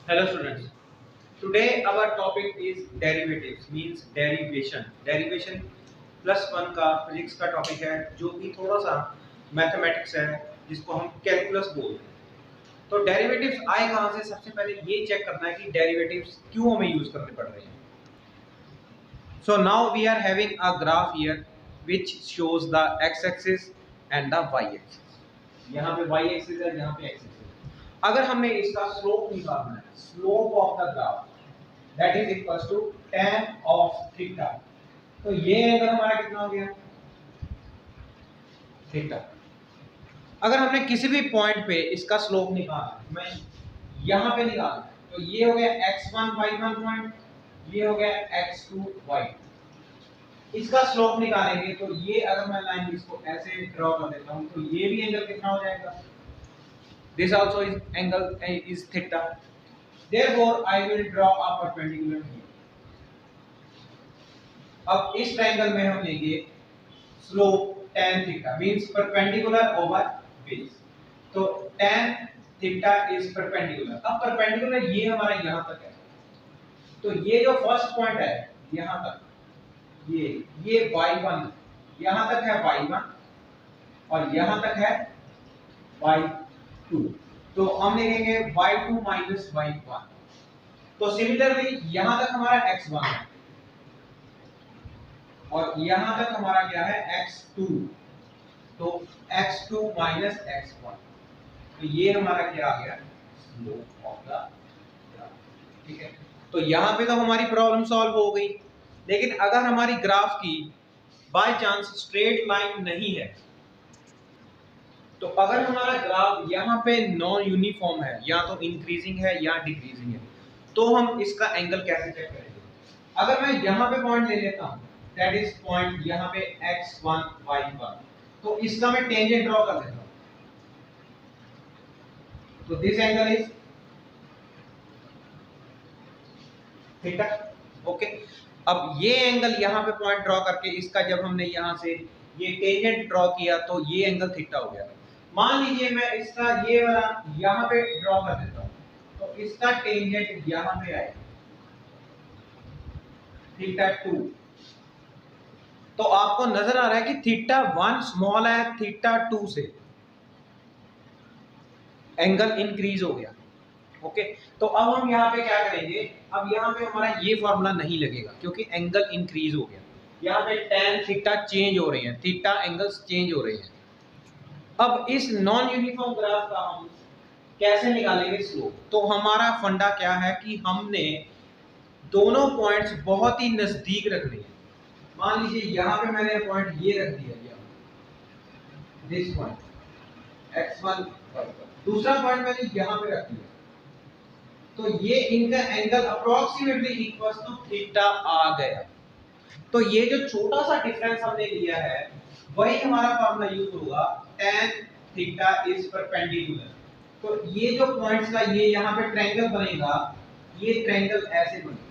Hello students. Today our topic is derivatives means derivation. Derivation +1 का physics का topic है जो कि थोड़ा सा मैथमेटिक्स है जिसको हम कैलकुलस बोलते हैं। तो डेरिवेटिव्स आए कहाँ से, सबसे पहले ये चेक करना है कि डेरिवेटिव्स क्यों हमें यूज करने पड़ रहे हैं। So now we are having a graph here which shows the x-axis and the y-axis. यहाँ पे y-axis है, यहाँ पे x-axis है। अगर हमें इसका स्लोप निकालना है, slope of the graph that is equals to tan of theta, तो ये एंगल हमारा कितना हो गया, थीटा। अगर हमने किसी भी पॉइंट पे इसका स्लोप निकालना है, मैं यहाँ पे निकालना है, तो ये हो गया x1 y1 पॉइंट, ये हो गया x2 y2। इसका स्लोप निकालेंगे तो ये अगर मैं लाइन इसको ऐसे ड्रॉ कर देता हूं तो ये भी एंगल कितना हो जाएगा, this also is angle is theta, therefore I will draw a perpendicular here. अब इस ट्रायंगल में हम लेंगे slope tan theta means perpendicular over base, तो tan थीटा इज परपेंडिकुलर। अब परपेंडिकुलर ये हमारा यहां तक है, तो ये जो फर्स्ट पॉइंट है यहां तक, ये y1 यहां तक है y1 और यहां तक है y2, तो हम लिखेंगे y2 माइनस y1। तो सिमिलरली यहां तक हमारा x1 है और यहां तक हमारा क्या है x2, तो x2 माइनस x1, तो ये हमारा क्या आ गया, स्लोप ऑफ द ग्राफ। ठीक है, तो यहां पे तो हमारी प्रॉब्लम सॉल्व हो गई। लेकिन अगर हमारी ग्राफ की बाय चांस स्ट्रेट लाइन नहीं है, तो अगर हमारा ग्राफ यहाँ पे नॉन यूनिफॉर्म है, या तो इंक्रीजिंग है या डिक्रीजिंग है, तो हम इसका एंगल कैसे चेक करेंगे। अगर मैं यहाँ पे पॉइंट ले लेता हूँ, दैट इज पॉइंट यहाँ पे x1 y1, तो इसका मैं टेंजेंट ड्रॉ कर देता हूँ, तो this angle is theta. Okay, अब ये एंगल यहाँ पे पॉइंट ड्रॉ करके इसका जब हमने यहाँ से ये टेंजेंट ड्रॉ किया तो ये एंगल थीटा हो गया। मान लीजिए मैं इसका ये वाला यहाँ पे ड्रॉ कर देता हूँ, तो इसका टेंजेंट यहाँ पे आएगा थीटा 2। तो आपको नजर आ रहा है कि थीटा 1 स्मॉल है, थीटा 2 से एंगल इंक्रीज हो गया। ओके, तो अब हम यहाँ पे क्या करेंगे, अब यहाँ पे हमारा ये फॉर्मूला नहीं लगेगा क्योंकि एंगल इंक्रीज हो गया। यहाँ पे tan थीटा चेंज हो रहे हैं, थीटा एंगल्स चेंज हो रहे हैं। अब इस नॉन यूनिफॉर्म ग्राफ का हम कैसे निकालेंगे स्लोप। तो हमारा फंडा क्या है कि हमने दोनों पॉइंट्स बहुत ही नजदीक रखने हैं। मान लीजिए यहाँ पे मैंने पॉइंट ये रख दिया, दिस पॉइंट x1, दूसरा पॉइंट मैंने यहाँ पे रख दिया, तो ये इनका angle approximately equals to theta आ गया। तो ये जो छोटा सा डिफरेंस हमने लिया है वही हमारा फार्मूला यूज होगा, tan थीटा इज परपेंडिकुलर। तो ये जो पॉइंट्स का ये यहाँ पे ट्रायंगल बनेगा, ये ट्रायंगल ऐसे बनेगा,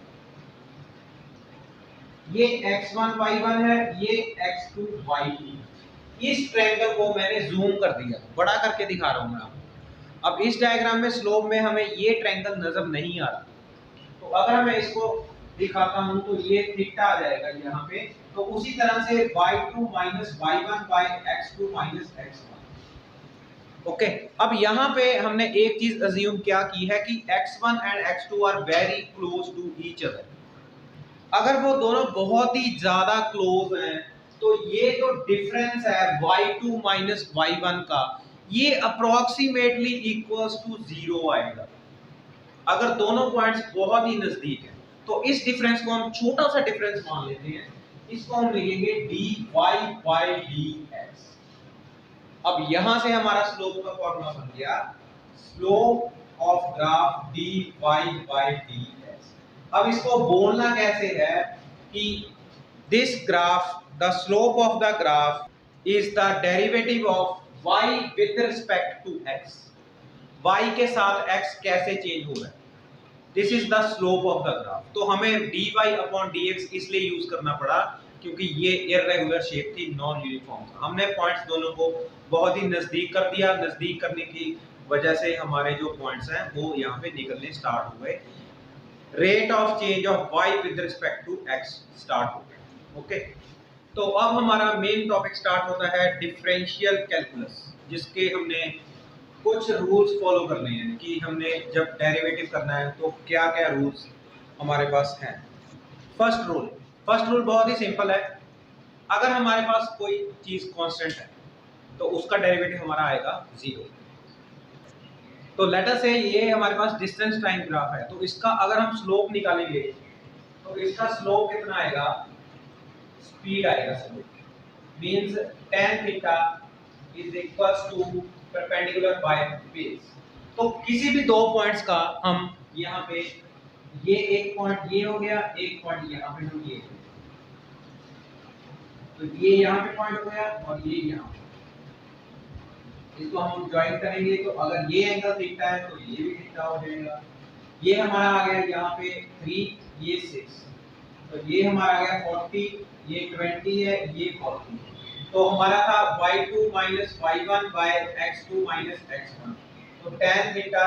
ये x1 y1 है, ये x2 y2। इस ट्रायंगल को मैंने जूम कर दिया, बड़ा करके दिखा रहा हूं मैं आपको। अब इस डायग्राम में स्लोप में हमें ये ट्रायंगल नजर नहीं आ रहा, तो अगर मैं इसको दिखाता हूं तो ये थीटा आ जाएगा यहाँ पे। तो उसी तरह से y2 minus y1 bye x2 minus x1। Okay, अब यहाँ पे हमने एक चीज अज्यूम क्या की है कि x1 and x2 are very close to each other. अगर वो दोनों बहुत ही ज्यादा क्लोज हैं तो ये जो डिफरेंस है y2 माइनस y1 का, ये अप्रोक्सीमेटली इक्वल्स टू 0 आएगा। अगर दोनों पॉइंट्स बहुत ही नजदीक हैं तो इस डिफरेंस को हम छोटा सा डिफरेंस मान लेते हैं, इसको हम लिखेंगे dy बाय dx। अब यहां से हमारा स्लोप का फॉर्मूला बन गया, slope of graph dy by dx। अब इसको बोलना कैसे है कि this graph, the slope of the graph is the derivative of y with respect to x। y के साथ x कैसे चेंज हो रहा है, this is the slope of the graph. तो हमें dy अपॉन dx इसलिए यूज करना पड़ा क्योंकि ये इररेगुलर शेप थी, नॉन यूनिफॉर्म था। हमने पॉइंट्स दोनों को बहुत ही नजदीक कर दिया। नजदीक करने की वजह से हमारे जो पॉइंट्स हैं वो यहाँ पे निकलने स्टार्ट हो गए। Rate of change of y with respect to x start हो गया। ओके, तो अब हमारा मेन टॉपिक स्टार्ट होता है डिफरेंशियल कैलकुलस, जिसके हमने कुछ रूल्स फॉलो करने हैं कि हमने जब डेरिवेटिव करना है तो क्या क्या रूल्स हमारे पास हैं। फर्स्ट रूल बहुत ही सिंपल है। अगर हमारे पास कोई चीज कांस्टेंट है तो उसका डेरिवेटिव हमारा आएगा 0। तो लेट अस से ये हमारे पास डिस्टेंस टाइम ग्राफ है, तो इसका अगर हम स्लोप निकालेंगे तो इसका स्लोप कितना आएगा, स्पीड आएगा slope means tan theta is equals to perpendicular by base. तो किसी भी दो पॉइंट्स का हम यहाँ पे ये एक पॉइंट ये हो गया, एक पॉइंट यहाँ पे हम ये, तो ये यहाँ पे पॉइंट हो गया और ये यहाँ, इसको हम ज्वाइन करेंगे तो अगर ये एंगल थीटा है तो ये भी थीटा हो जाएगा। ये हमारा आ गया यहाँ पे 3, ये 6, तो ये हमारा आ गया 40, ये 20 है, ये 40। तो हमारा था y2 y1 x2 x1, तो tan theta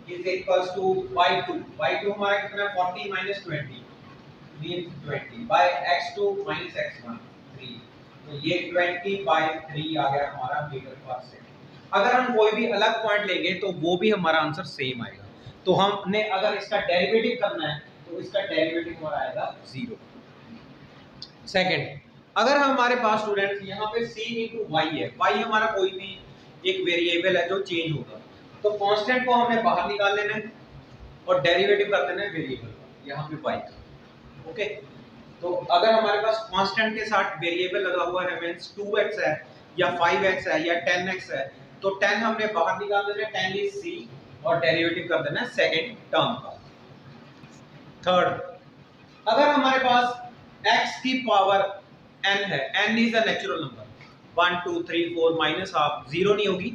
is equals to y2 हमारा कितना है 40 20 मींस 20 बाय x2 x1 3, तो ये 20/3 आ गया हमारा मीटर पर सेकंड। अगर हम कोई भी अलग पॉइंट लेंगे तो वो भी हमारा आंसर सेम आएगा। तो हमने अगर इसका डेरिवेटिव करना है तो इसका डेरिवेटिव हमारा आएगा 0। सेकंड, अगर हमारे पास स्टूडेंट यहाँ पे c * y है, y हमारा कोई भी एक वेरिएबल है जो चेंज होगा, तो कांस्टेंट को हमने बाहर निकाल लेना है और डेरिवेटिव कर देना है वेरिएबल का, यहाँ पे y का। ओके, तो अगर हमारे पास कांस्टेंट के साथ वेरिएबल लगा हुआ है मींस 2x है या 5x है या 10x है, तो 10 हमने बाहर निकाल देना है, 10 इज c और डेरिवेटिव कर देना है सेकंड टर्म का। थर्ड, अगर हमारे पास x की पावर n है, n is a natural number, 1 2 3 4 minus half 0 नहीं होगी,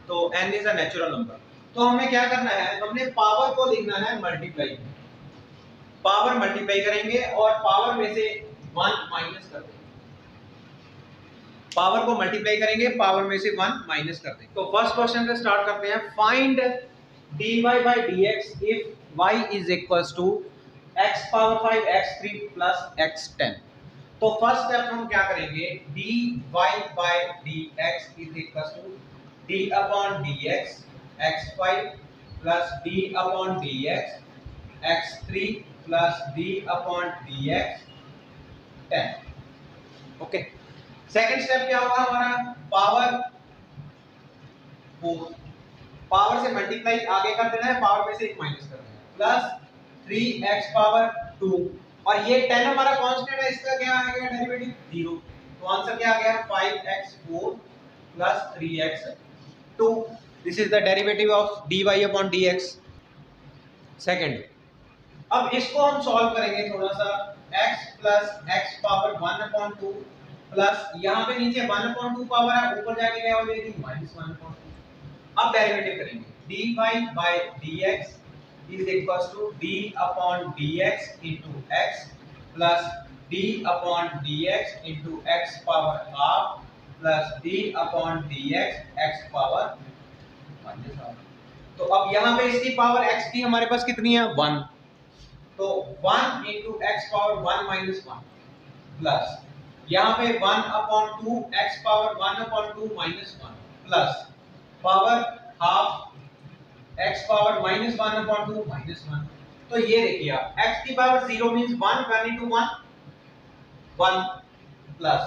तो n is a natural number. तो हमें क्या करना है, हमने पावर को लिखना है मल्टीप्लाई, पावर मल्टीप्लाई करेंगे और पावर में से 1 माइनस कर देंगे, पावर को मल्टीप्लाई करेंगे, पावर में से 1 माइनस कर देंगे। तो फर्स्ट क्वेश्चन से स्टार्ट करते हैं। Find dy by dx if y is equals to x power 5 x3 plus x10। तो फर्स्ट स्टेप हम क्या करेंगे, dy by dx is equals to d upon dx x5 plus d upon dx x3 plus d upon dx 10। Okay, second step क्या होगा हमारा, power 4, power से multiply आगे कर देना है, पावर में से 1 माइनस कर देना है, प्लस 3x पावर 2, और ये 10 हमारा कांस्टेंट है, इसका क्या आ गया डेरिवेटिव 0, तो आंसर क्या आ गया 5x4 plus 3x2। This is the derivative of dy upon dx। Second, अब इसको हम सॉल्व करेंगे थोड़ा सा, x plus x power 1/2 plus यहाँ पे नीचे 1/2 पावर है, ऊपर जाके क्या हो जाएगी -1/2। अब डेरिवेटिव करेंगे, dy by dx is equals to d upon dx into x plus d upon dx into x power half plus d upon dx x power -half। तो अब यहाँ पे इसकी पावर x की हमारे पास कितनी है 1, तो 1 into x power 1 minus 1 plus यहाँ पे 1/2 x power 1/2 minus 1 plus power half x power -1/2 -1। तो ये देखिए आप x की power 0 means 1 into 1 1 plus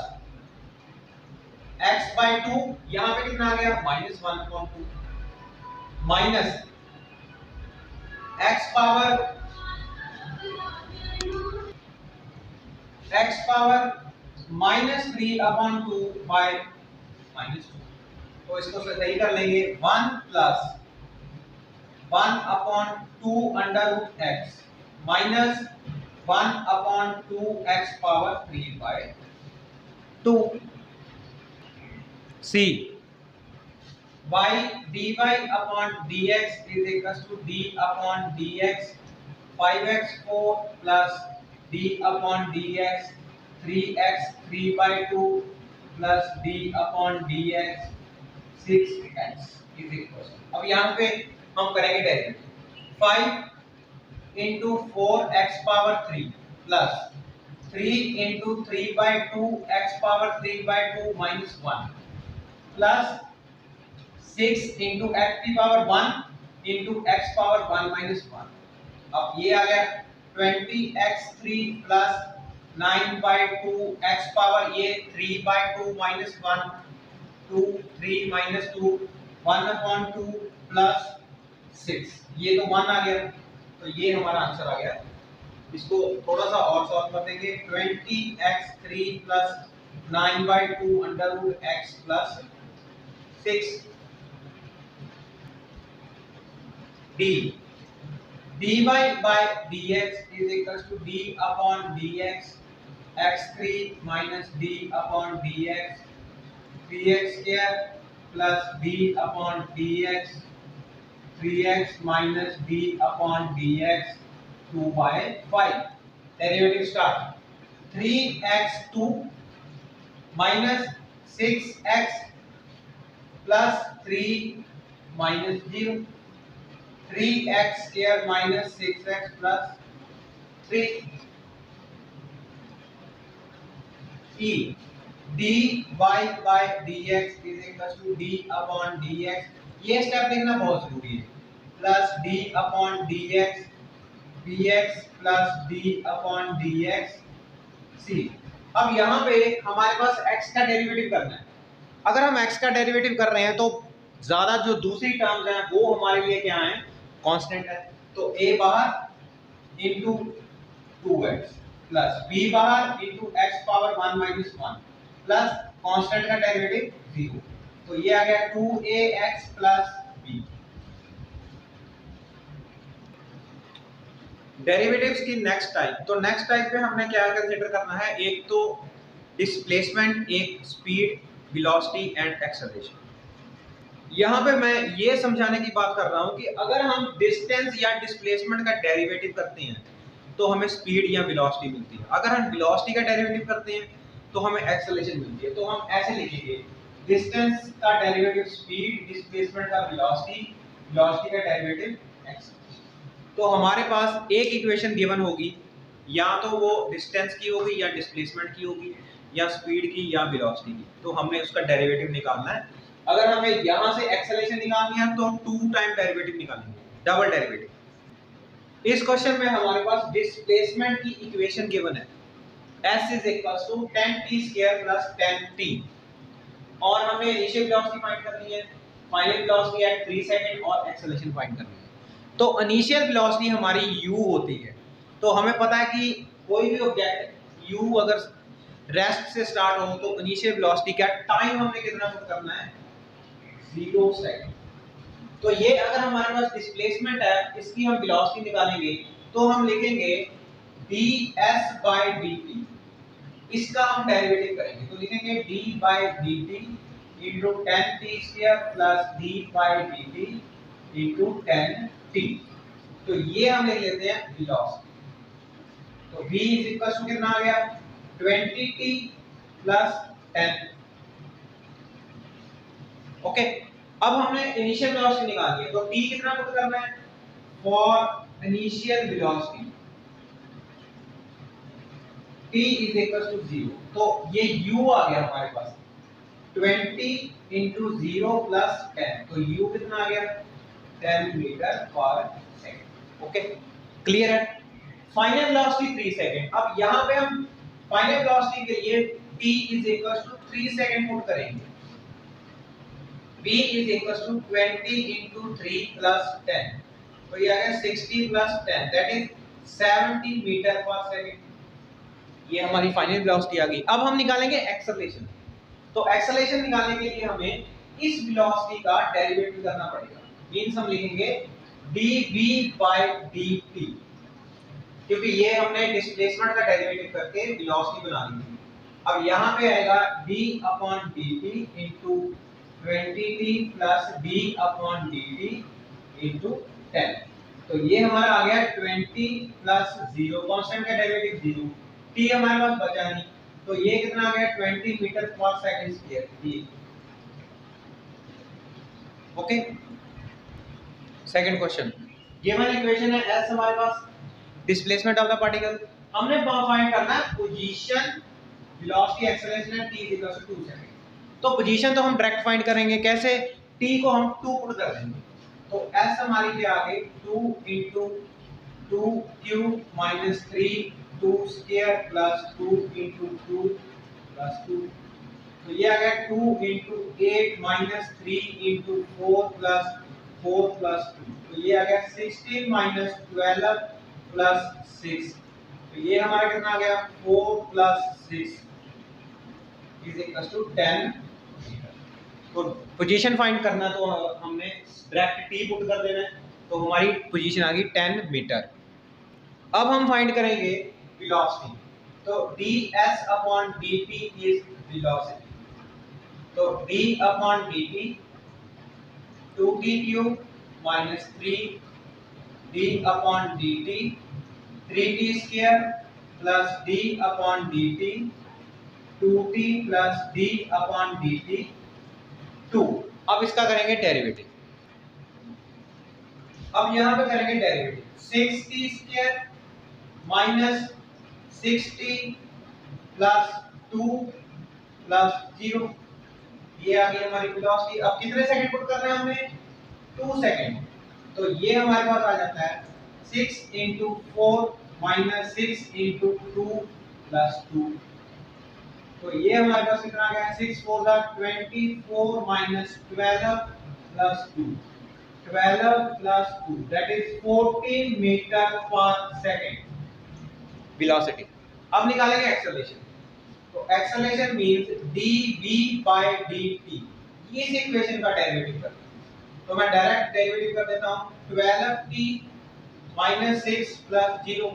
x by 2 यहाँ पे कितना आ गया -1/2 माइनस x पावर -3/2 by -2। तो इसको सही कर लेंगे, 1 plus 1/2 under root x minus 1/2 x power 3/2। c y dy upon dx is equals to d upon dx 5x4 plus d upon dx 3x 3/2 plus d upon dx 6x is equal, अब यहाँ पे हम करेंगे derivative 5 into 4x power 3 plus 3 into 3 by 2 x power 3 by 2 minus 1 plus 6 into x की power 1 into x power 1 minus 1। अब ये आ गया 20x3 plus 9 by 2 x power ये 3 by 2 minus 1 2 3 minus 2 1 upon 2 plus 6, ये तो 1 आ गया, तो ये हमारा आंसर आ गया। इसको थोड़ा सा और सॉल्व कर देंगे 20x3 plus 9 by 2 under root x plus 6 d dy by dx is equals to d upon dx x3 minus d upon dx 3x square plus d upon dx 3x minus d upon dx 2 by 5। Derivative start 3x2 minus 6x plus 3 minus 0 3x square minus 6x plus 3 e dy by dx is equals to d upon dx, ये step लिखना बहुत जरूरी है, plus d upon dx dx plus d upon dx c। अब यहाँ पे हमारे पास x का डेरिवेटिव करना है। अगर हम x का डेरिवेटिव कर रहे हैं तो ज्यादा जो दूसरी टर्म्स हैं वो हमारे लिए क्या है, कांस्टेंट है, तो a बाहर इंटू 2x प्लस b बाहर into x power 1 minus 1 plus constant का डेरिवेटिव 0, तो ये आ गया 2ax प्लस b। डेरिवेटिव्स की नेक्स्ट टाइप, तो नेक्स्ट टाइप पे हमने क्या कंसीडर करना है, एक तो डिस्प्लेसमेंट, एक स्पीड, वेलोसिटी एंड एक्सेलरेशन। यहाँ पे मैं ये समझाने की बात कर रहा हूँ कि अगर हम डिस्टेंस या डिस्प्लेसमेंट का डेरिवेटिव करते हैं तो हमें स्पीड या वेलोसिटी मिलती है, अगर हम वेलोसिटी का डेरिवेटिव करते हैं तो हमें एक्सेलरेशन मिलती है। तो हम ऐसे लिखेंगे डिस्टेंस का डेरिवेटिव स्पीड, डिस्प्लेसमेंट का वेलोसिटी, वेलोसिटी का डेरिवेटिव एक्सेलरेशन। तो हमारे पास एक इक्वेशन गिवन होगी, या तो वो डिस्टेंस की होगी या डिस्प्लेसमेंट की होगी या स्पीड की या वेलोसिटी की, तो हमने उसका डेरिवेटिव निकालना है। अगर हमें यहां से एक्सेलरेशन निकालनी है तो 2 टाइम डेरिवेटिव निकालेंगे, डबल डेरिवेटिव। इस क्वेश्चन में हमारे पास डिस्प्लेसमेंट की इक्वेशन गिवन है, s is equals to 10t square plus 10t, और हमें इनिशियल वेलोसिटी फाइंड करनी है, फाइनल वेलोसिटी एट 3 सेकंड और एक्सेलरेशन फाइंड करनी है। तो इनिशियल वेलोसिटी हमारी u होती है, तो हमें पता है कि कोई भी ऑब्जेक्ट u अगर रेस्ट से स्टार्ट हो तो इनिशियल वेलोसिटी क्या, टाइम हमने कितना पुट करना है, 0 सेकंड। तो ये अगर हमारे पास डिस्प्लेसमेंट है, इसकी हम वेलोसिटी निकालेंगे तो हम लिखेंगे ds by dt, इसका हम डेरिवेटिव करेंगे तो लिखेंगे d by dt into 10t square plus d by dt into 10t। तो ये हम लिख लेते हैं वेलोसिटी, तो v is equal to कितना आ गया, 20t plus 10। ओके, अब हमने इनिशियल वेलोसिटी निकालनी है, तो t कितना पुट करना है, for initial velocity t is equal to 0, तो ये u आ गया हमारे पास 20 into 0 plus 10, तो u कितना आ गया, 10 मीटर पर सेकंड। ओके, क्लियर है। Final velocity 3 second. अब यहाँ पे हम फाइनल वेलोसिटी के लिए t is equal to 3 second put करेंगे, v is equal to 20 into 3 plus 10, तो ये आ गया 60 plus 10 that is 70 मीटर पर सेकंड। ये हमारी फाइनल वेलोसिटी आ गई। अब हम निकालेंगे एक्सेलरेशन, तो एक्सेलरेशन निकालने के लिए हमें इस वेलोसिटी का डेरिवेटिव करना पड़ेगा, मींस हम लिखेंगे dv by dt, क्योंकि ये हमने डिस्प्लेसमेंट का डेरिवेटिव करके वेलोसिटी बना ली थी। अब यहाँ पे आएगा d upon dt into 20t plus d upon dt into 10, तो ये हमारा आ गया 20 plus 0, कांस्टेंट का डेरिवेटिव 0, t हमारे पास बचा नहीं, तो ये कितना आ गया 20 मीटर पर second square. Okay, second question, given equation है एस हमारे पास, डिस्प्लेसमेंट ऑफ द पार्टिकल, हमने फाइंड करना है position, velocity, acceleration and t = 2 second. तो पोजीशन तो हम डायरेक्ट फाइंड करेंगे, कैसे, t को हम 2 पुट कर देंगे, तो s हमारी क्या आ गई 2 * 2 cube minus 3 2 square plus 2 * 2 plus 2, तो ये आ गया 2 * 8 माइनस 3 * 4 प्लस 4 प्लस 2, तो ये आ गया 16 माइनस 12 प्लस 6, तो ये हमारा कितना आ गया 4 प्लस 6 = 10। तो पोजीशन फाइंड करना, तो हमने डायरेक्ट t पुट कर देना है, तो हमारी पोजीशन आ गई 10 मीटर। अब हम फाइंड करेंगे वेलोसिटी, तो ds/dt इज वेलोसिटी, तो d/dt 2t³ minus 3d/dt 3t² plus d/dt 2t plus d/dt 2। अब इसका करेंगे डेरिवेटिव, अब यहां पे करेंगे derivative, 6t² minus 6t plus 2 plus 0, ये आ गई हमारी वेलोसिटी। अब कितने सेकंड पुट कर रहे हैं हमने 2 सेकंड, तो ये हमारे पास आ जाता है 6 * 4 माइनस 6 * 2 प्लस 2, तो ये हमारे पास कितना आ गया 6 4 24 minus 12 plus 2, 12 plus 2 that is 14 metre पर सेकंड वेलोसिटी। अब निकालेंगे एक्सेलरेशन, तो एक्सेलरेशन मींस dv/dt, ये इस इक्वेशन का डेरिवेटिव करना, तो मैं डायरेक्ट डेरिवेटिव कर देता हूं 12t माइनस 6 प्लस 0,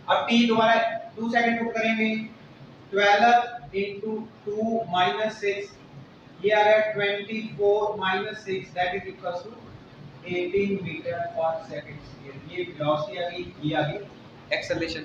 अब t दोबारा 2 सेकंड पुट करेंगे, 12 * 2 माइनस 6, ये आ गया 24 minus 6 that is equal to 18 metre पर सेकंड स्क्वायर, ये वेलोसिटी आ गई, ये आ गई एक्सेलरेशन।